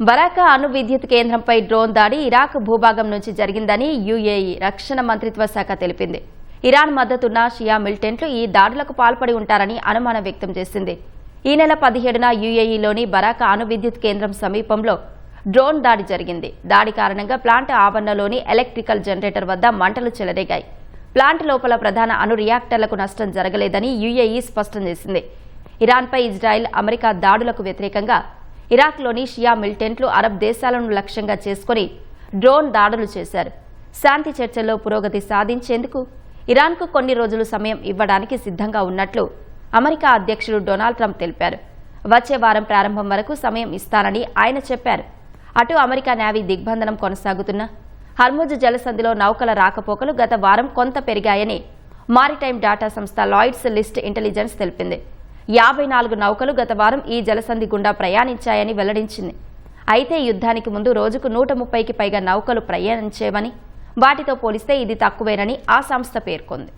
బరాకా అణు విద్యుత్ కేంద్రంపై డ్రోన్ దాడి ఇరాక్ భూభాగం నుంచి జరిగిందని యుఏఈ రక్షణ మంత్రిత్వ శాఖ తెలిపింది. ఇరాన్ మద్దతున్న షియా మిలిటెంట్లు ఈ దాడులకు పాల్పడి ఉంటారని అనుమానం వ్యక్తం చేసింది. ఈ నెల 17న యుఏఈలోని బరాకా అణు విద్యుత్ కేంద్రం సమీపంలో డ్రోన్ దాడి జరిగింది. దాడి కారణంగా ప్లాంట్ ఆవరణలోని ఎలక్ట్రికల్ జనరేటర్ వద్ద మంటలు చెలరేగాయి. ప్లాంట్ లోపల ప్రధాన అణు రియాక్టర్లకు నష్టం జరగలేదని యుఏఈ స్పష్టం చేసింది. ఇరాన్పై ఇజ్రాయెల్, అమెరికా దాడులకు వ్యతిరేకంగా ఇరాక్లోని షియా మిలిటెంట్లు అరబ్ దేశాలను లక్ష్యంగా చేసుకుని డ్రోన్ దాడులు చేశారు. శాంతి చర్చల్లో పురోగతి సాధించేందుకు ఇరాన్కు కొన్ని రోజులు సమయం ఇవ్వడానికి సిద్ధంగా ఉన్నట్లు అమెరికా అధ్యక్షుడు డొనాల్డ్ ట్రంప్ తెలిపారు. వచ్చే వారం ప్రారంభం వరకు సమయం ఇస్తానని ఆయన చెప్పారు. అటు అమెరికా నేవీ దిగ్బంధనం కొనసాగుతున్న హర్ముజ్ జలసంధిలో నౌకల రాకపోకలు గత వారం కొంత పెరిగాయని మారిటైమ్ డాటా సంస్థ లాయిడ్స్ లిస్ట్ ఇంటెలిజెన్స్ తెలిపింది. 54 నౌకలు గత వారం ఈ జలసంధి గుండా ప్రయాణించాయని వెల్లడించింది. అయితే యుద్ధానికి ముందు రోజుకు 130కి పైగా నౌకలు ప్రయాణించేవని, వాటితో పోలిస్తే ఇది తక్కువేనని ఆ సంస్థ పేర్కొంది.